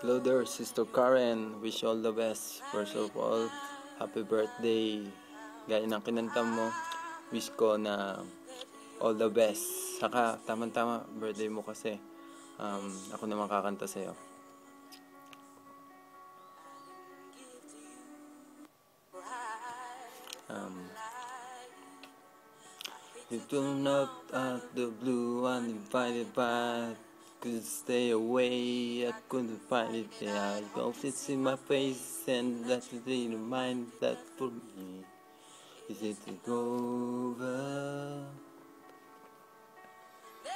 Hello there, Sister Karen. Wish you all the best. First of all, happy birthday. Gaya ng kinanta mo, wish ko na all the best. Saka, tama-tama, birthday mo kasi. Ako naman kakanta sa'yo. You turn up at the blue uninvited, but could stay away. I couldn't find it there. I don't it's in my face, and that's the thing in mind that for me is it over.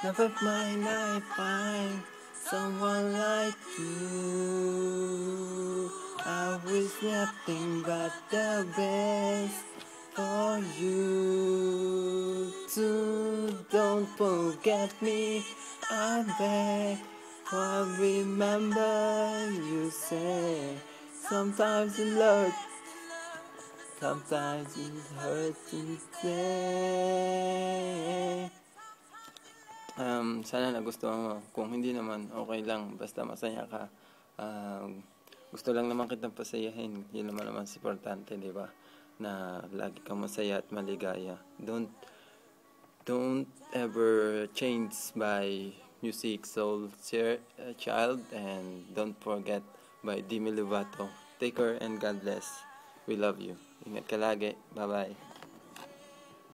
Never mind, I find someone like you. I wish nothing but the best for you. Too, don't forget me, I beg. For remember you say, sometimes it hurts, sometimes it hurts to say. Sana nagustuhan mo. Kung hindi naman, okay lang. Basta masaya ka. Gusto lang naman kitang pasayahin. Yun naman importante, di ba? Na lagi kang masaya at maligaya. Don't ever change by music, soul, child, and don't forget by Demi Lovato. Take care and God bless. We love you. Ingat ka lagi. Bye-bye.